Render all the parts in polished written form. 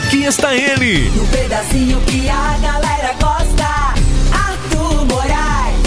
Aqui está ele, no pedacinho que a galera gosta, Arthur Moraes,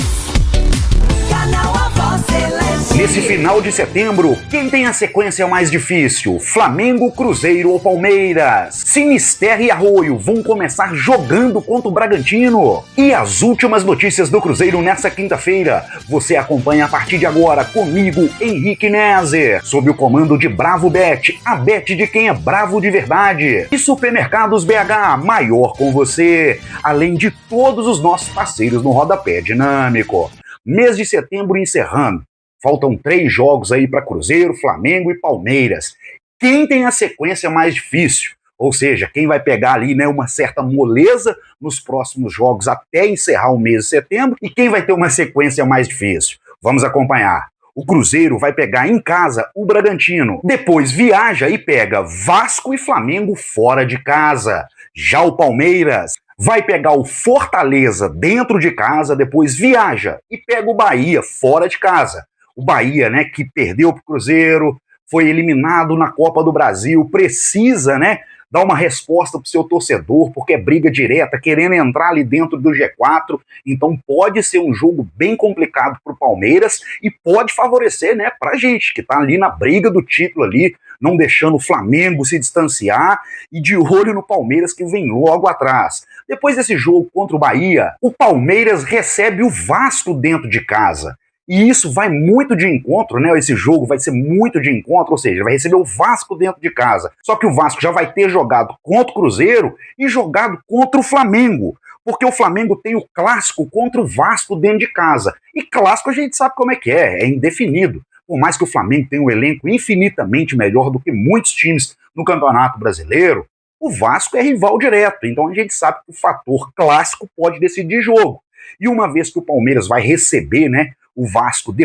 canal A Voz Celeste. Nesse final de setembro, quem tem a sequência mais difícil? Flamengo, Cruzeiro ou Palmeiras? Sinisterra e Arroio vão começar jogando contra o Bragantino. E as últimas notícias do Cruzeiro nessa quinta-feira, você acompanha a partir de agora comigo, Henrique Nezer, sob o comando de Bravo Bet, a bet de quem é bravo de verdade. E Supermercados BH, maior com você, além de todos os nossos parceiros no Rodapé Dinâmico. Mês de setembro encerrando. Faltam 3 jogos aí para Cruzeiro, Flamengo e Palmeiras. Quem tem a sequência mais difícil? Ou seja, quem vai pegar ali, né, uma certa moleza nos próximos jogos até encerrar o mês de setembro, e quem vai ter uma sequência mais difícil? Vamos acompanhar. O Cruzeiro vai pegar em casa o Bragantino. Depois viaja e pega Vasco e Flamengo fora de casa. Já o Palmeiras vai pegar o Fortaleza dentro de casa, depois viaja e pega o Bahia fora de casa. O Bahia, né, que perdeu para o Cruzeiro, foi eliminado na Copa do Brasil, precisa, né, dar uma resposta para o seu torcedor, porque é briga direta, querendo entrar ali dentro do G4, então pode ser um jogo bem complicado para o Palmeiras e pode favorecer, né, para a gente, que está ali na briga do título ali, não deixando o Flamengo se distanciar e de olho no Palmeiras que vem logo atrás. Depois desse jogo contra o Bahia, o Palmeiras recebe o Vasco dentro de casa. E isso vai muito de encontro, né? Esse jogo vai ser muito de encontro, ou seja, vai receber o Vasco dentro de casa. Só que o Vasco já vai ter jogado contra o Cruzeiro e jogado contra o Flamengo. Porque o Flamengo tem o clássico contra o Vasco dentro de casa. E clássico a gente sabe como é indefinido. Por mais que o Flamengo tenha um elenco infinitamente melhor do que muitos times no Campeonato Brasileiro, o Vasco é rival direto. Então a gente sabe que o fator clássico pode decidir jogo. E uma vez que o Palmeiras vai receber, né, o Vasco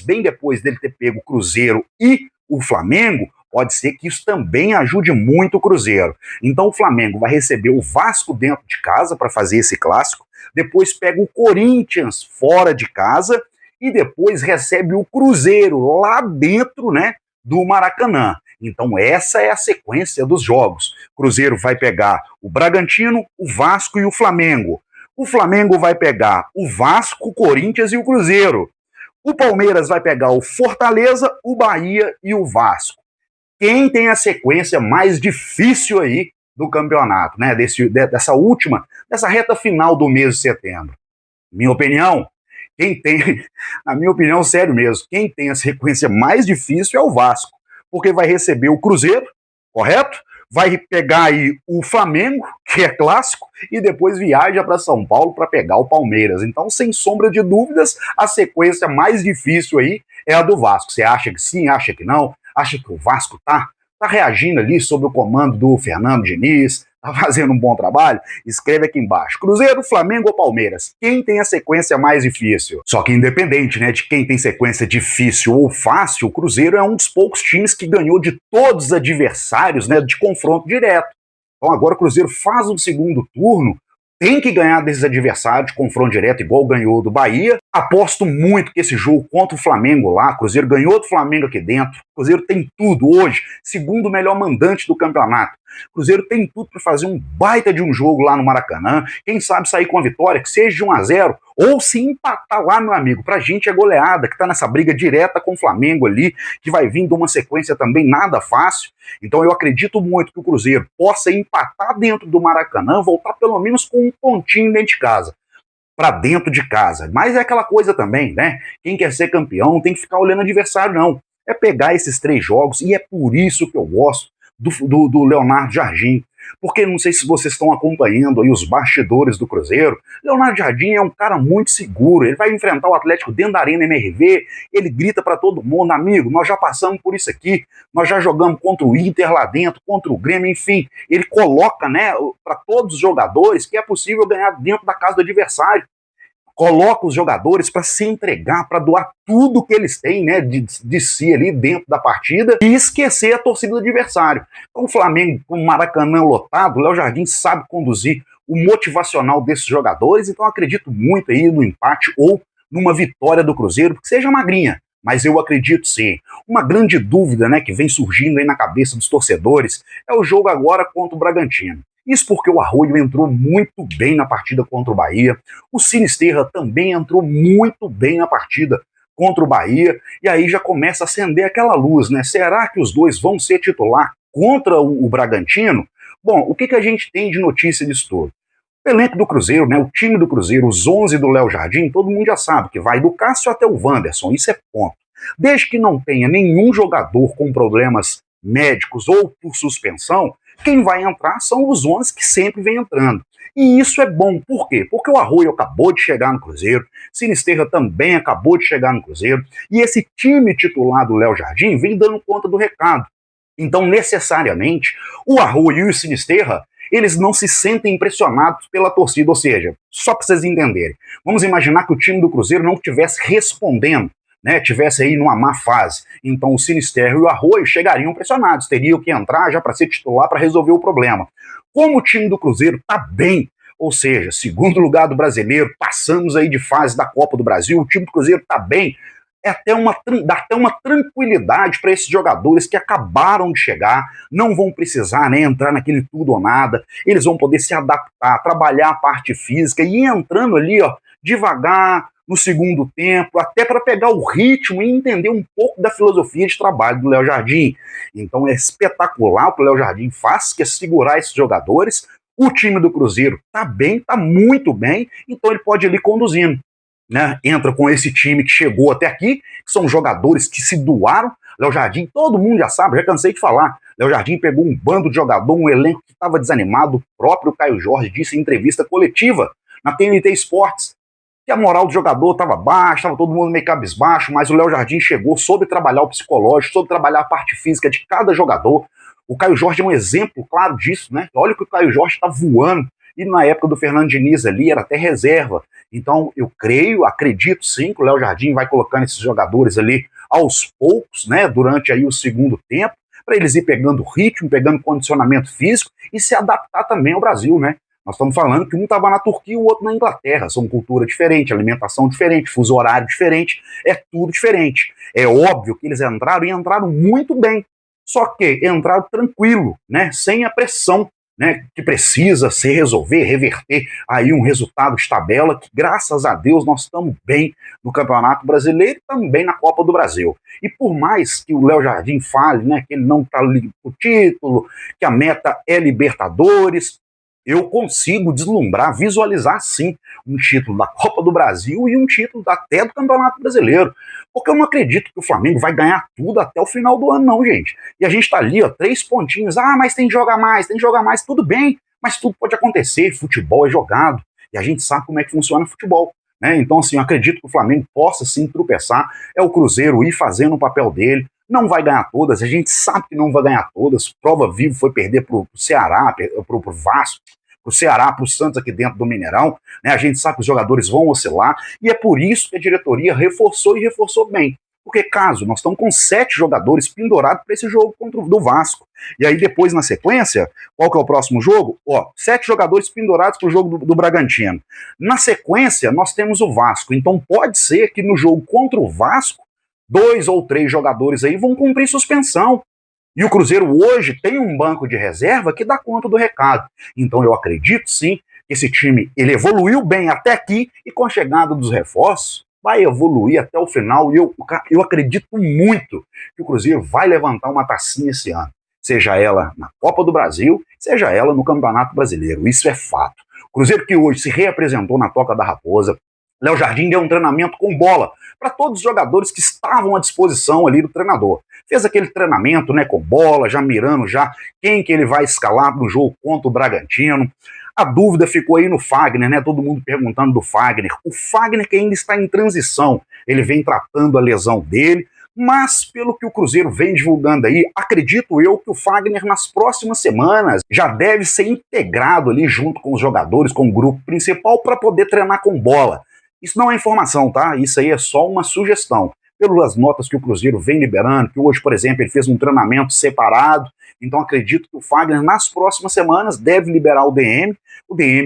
bem depois dele ter pego o Cruzeiro e o Flamengo, pode ser que isso também ajude muito o Cruzeiro. Então o Flamengo vai receber o Vasco dentro de casa para fazer esse clássico, depois pega o Corinthians fora de casa e depois recebe o Cruzeiro lá dentro, né, do Maracanã. Então essa é a sequência dos jogos. O Cruzeiro vai pegar o Bragantino, o Vasco e o Flamengo. O Flamengo vai pegar o Vasco, o Corinthians e o Cruzeiro. O Palmeiras vai pegar o Fortaleza, o Bahia e o Vasco. Quem tem a sequência mais difícil aí do campeonato, né? Dessa reta final do mês de setembro? Minha opinião, na minha opinião, sério mesmo, quem tem a sequência mais difícil é o Vasco, porque vai receber o Cruzeiro, correto? Vai pegar aí o Flamengo, que é clássico, e depois viaja para São Paulo para pegar o Palmeiras. Então, sem sombra de dúvidas, a sequência mais difícil aí é a do Vasco. Você acha que sim, acha que não? Acha que o Vasco tá reagindo ali sob o comando do Fernando Diniz, tá fazendo um bom trabalho? Escreve aqui embaixo. Cruzeiro, Flamengo ou Palmeiras? Quem tem a sequência mais difícil? Só que independente, né, de quem tem sequência difícil ou fácil, o Cruzeiro é um dos poucos times que ganhou de todos os adversários, né, de confronto direto. Então agora o Cruzeiro faz um segundo turno, tem que ganhar desses adversários de confronto direto, igual ganhou do Bahia. Aposto muito que esse jogo contra o Flamengo lá, o Cruzeiro ganhou do Flamengo aqui dentro. O Cruzeiro tem tudo hoje, segundo melhor mandante do campeonato. O Cruzeiro tem tudo para fazer um baita de um jogo lá no Maracanã. Quem sabe sair com a vitória, que seja de 1-0, ou se empatar lá, meu amigo. Pra gente é goleada, que tá nessa briga direta com o Flamengo ali, que vai vir de uma sequência também nada fácil. Então eu acredito muito que o Cruzeiro possa empatar dentro do Maracanã, voltar pelo menos com um pontinho dentro de casa. Para dentro de casa. Mas é aquela coisa também, né? Quem quer ser campeão não tem que ficar olhando adversário, não. É pegar esses 3 jogos, e é por isso que eu gosto do Leonardo Jardim. Porque não sei se vocês estão acompanhando aí os bastidores do Cruzeiro. Leonardo Jardim é um cara muito seguro. Ele vai enfrentar o Atlético dentro da Arena MRV. Ele grita para todo mundo: amigo, nós já passamos por isso aqui. Nós já jogamos contra o Inter lá dentro, contra o Grêmio, enfim. Ele coloca, né, para todos os jogadores que é possível ganhar dentro da casa do adversário. Coloca os jogadores para se entregar, para doar tudo que eles têm, né, de si ali dentro da partida e esquecer a torcida do adversário. Então o Flamengo, com o Maracanã lotado, o Léo Jardim sabe conduzir o motivacional desses jogadores, então acredito muito aí no empate ou numa vitória do Cruzeiro, que seja magrinha, mas eu acredito sim. Uma grande dúvida, né, que vem surgindo aí na cabeça dos torcedores é o jogo agora contra o Bragantino. Isso porque o Arroio entrou muito bem na partida contra o Bahia, o Sinisterra também entrou muito bem na partida contra o Bahia, e aí já começa a acender aquela luz, né? Será que os dois vão ser titular contra o Bragantino? Bom, o que a gente tem de notícia disso tudo? O elenco do Cruzeiro, né, o time do Cruzeiro, os 11 do Léo Jardim, todo mundo já sabe que vai do Cássio até o Wanderson, isso é ponto. Desde que não tenha nenhum jogador com problemas médicos ou por suspensão, quem vai entrar são os 11 que sempre vem entrando. E isso é bom, por quê? Porque o Arroio acabou de chegar no Cruzeiro, Sinisterra também acabou de chegar no Cruzeiro, e esse time titular do Léo Jardim vem dando conta do recado. Então, necessariamente, o Arroio e o Sinisterra, eles não se sentem impressionados pela torcida, ou seja, só para vocês entenderem, vamos imaginar que o time do Cruzeiro não estivesse respondendo, né, tivesse aí numa má fase, então o Sinisterra e o Arroio chegariam pressionados, teriam que entrar já para ser titular para resolver o problema. Como o time do Cruzeiro está bem, ou seja, segundo lugar do Brasileiro, passamos aí de fase da Copa do Brasil, o time do Cruzeiro está bem, dá até uma tranquilidade para esses jogadores que acabaram de chegar, não vão precisar, né, entrar naquele tudo ou nada, eles vão poder se adaptar, trabalhar a parte física e ir entrando ali, ó, devagar, no segundo tempo, até para pegar o ritmo e entender um pouco da filosofia de trabalho do Léo Jardim. Então é espetacular o que o Léo Jardim faz, que é segurar esses jogadores. O time do Cruzeiro tá bem, tá muito bem, então ele pode ir ali conduzindo. Né? Entra com esse time que chegou até aqui, que são jogadores que se doaram. Léo Jardim, todo mundo já sabe, já cansei de falar. Léo Jardim pegou um bando de jogador, um elenco que estava desanimado. O próprio Caio Jorge disse em entrevista coletiva na TNT Esportes que a moral do jogador estava baixa, estava todo mundo meio cabisbaixo, mas o Léo Jardim chegou, soube trabalhar o psicológico, soube trabalhar a parte física de cada jogador. O Caio Jorge é um exemplo claro disso, né? Olha que o Caio Jorge está voando, e na época do Fernando Diniz ali era até reserva. Então eu creio, acredito sim que o Léo Jardim vai colocando esses jogadores ali aos poucos, né? Durante aí o segundo tempo, para eles ir pegando ritmo, pegando condicionamento físico e se adaptar também ao Brasil, né? Nós estamos falando que um estava na Turquia e o outro na Inglaterra. São cultura diferente, alimentação diferente, fuso horário diferente, é tudo diferente. É óbvio que eles entraram e entraram muito bem. Só que entraram tranquilo, né? Sem a pressão, né? Que precisa se resolver, reverter aí um resultado de tabela, que graças a Deus nós estamos bem no Campeonato Brasileiro e também na Copa do Brasil. E por mais que o Léo Jardim fale, né, que ele não está ali com o título, que a meta é Libertadores, eu consigo deslumbrar, visualizar sim um título da Copa do Brasil e um título até do Campeonato Brasileiro. Porque eu não acredito que o Flamengo vai ganhar tudo até o final do ano, não, gente. E a gente tá ali, ó, 3 pontinhos. Ah, mas tem que jogar mais, tudo bem. Mas tudo pode acontecer, futebol é jogado. E a gente sabe como é que funciona o futebol. Né? Então, assim, eu acredito que o Flamengo possa sim tropeçar. É o Cruzeiro ir fazendo o papel dele. Não vai ganhar todas, a gente sabe que não vai ganhar todas. Prova viva foi perder pro Ceará, pro Vasco, pro Ceará, pro Santos aqui dentro do Mineirão. Né? A gente sabe que os jogadores vão oscilar e é por isso que a diretoria reforçou e reforçou bem. Porque caso nós estamos com 7 jogadores pendurados para esse jogo contra o do Vasco. E aí depois na sequência, qual que é o próximo jogo? Ó, 7 jogadores pendurados para o jogo do Bragantino. Na sequência nós temos o Vasco. Então pode ser que no jogo contra o Vasco 2 ou 3 jogadores aí vão cumprir suspensão. E o Cruzeiro hoje tem um banco de reserva que dá conta do recado. Então eu acredito sim que esse time ele evoluiu bem até aqui e com a chegada dos reforços vai evoluir até o final. E eu acredito muito que o Cruzeiro vai levantar uma tacinha esse ano. Seja ela na Copa do Brasil, seja ela no Campeonato Brasileiro. Isso é fato. O Cruzeiro que hoje se reapresentou na Toca da Raposa. Léo Jardim deu um treinamento com bola para todos os jogadores que estavam à disposição ali do treinador. Fez aquele treinamento, né, com bola, já mirando já quem que ele vai escalar no jogo contra o Bragantino. A dúvida ficou aí no Fagner, né, todo mundo perguntando do Fagner. O Fagner que ainda está em transição, ele vem tratando a lesão dele, mas pelo que o Cruzeiro vem divulgando aí, acredito eu que o Fagner nas próximas semanas já deve ser integrado ali junto com os jogadores, com o grupo principal para poder treinar com bola. Isso não é informação, tá? Isso aí é só uma sugestão. Pelas notas que o Cruzeiro vem liberando, que hoje, por exemplo, ele fez um treinamento separado Então acredito que o Fagner, nas próximas semanas, deve liberar o DM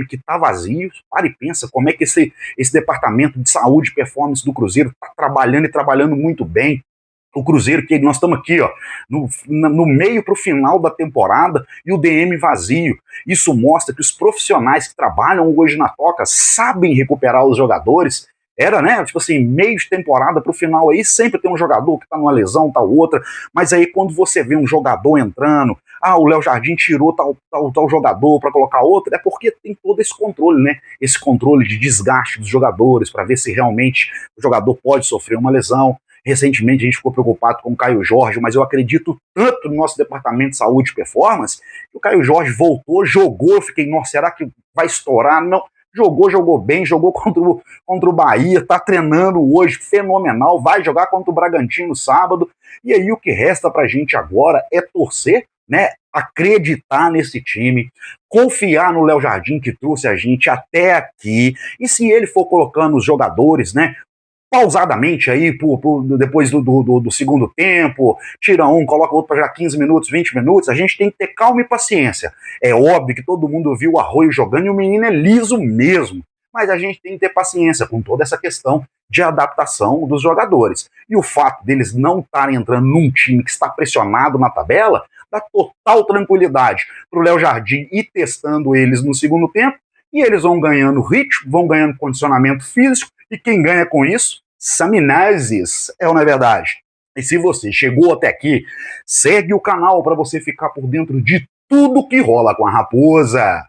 que está vazio. Para e pensa como é que esse departamento de saúde e performance do Cruzeiro está trabalhando e trabalhando muito bem. O Cruzeiro, que nós estamos aqui, ó, no meio para o final da temporada e o DM vazio. Isso mostra que os profissionais que trabalham hoje na Toca sabem recuperar os jogadores. Era, né, tipo assim, meio de temporada para o final aí, sempre tem um jogador que está numa lesão, tal outra, mas aí quando você vê um jogador entrando, o Léo Jardim tirou tal jogador para colocar outro, é porque tem todo esse controle, né, esse controle de desgaste dos jogadores, para ver se realmente o jogador pode sofrer uma lesão. Recentemente a gente ficou preocupado com o Caio Jorge, mas eu acredito tanto no nosso departamento de saúde e performance, que o Caio Jorge voltou, jogou, eu fiquei, nossa, será que vai estourar? Não, jogou bem, jogou contra o Bahia, tá treinando hoje, fenomenal, vai jogar contra o Bragantino sábado, e aí o que resta pra gente agora é torcer, né, acreditar nesse time, confiar no Léo Jardim que trouxe a gente até aqui, e se ele for colocando os jogadores, né, pausadamente aí, depois do segundo tempo, tira um, coloca outro para já 15 minutos, 20 minutos, a gente tem que ter calma e paciência. É óbvio que todo mundo viu o Arroio jogando e o menino é liso mesmo, mas a gente tem que ter paciência com toda essa questão de adaptação dos jogadores. E o fato deles não estarem entrando num time que está pressionado na tabela, dá total tranquilidade para o Léo Jardim ir testando eles no segundo tempo, e eles vão ganhando ritmo, vão ganhando condicionamento físico, e quem ganha com isso? Saminazes, não é verdade? E se você chegou até aqui, segue o canal para você ficar por dentro de tudo que rola com a Raposa.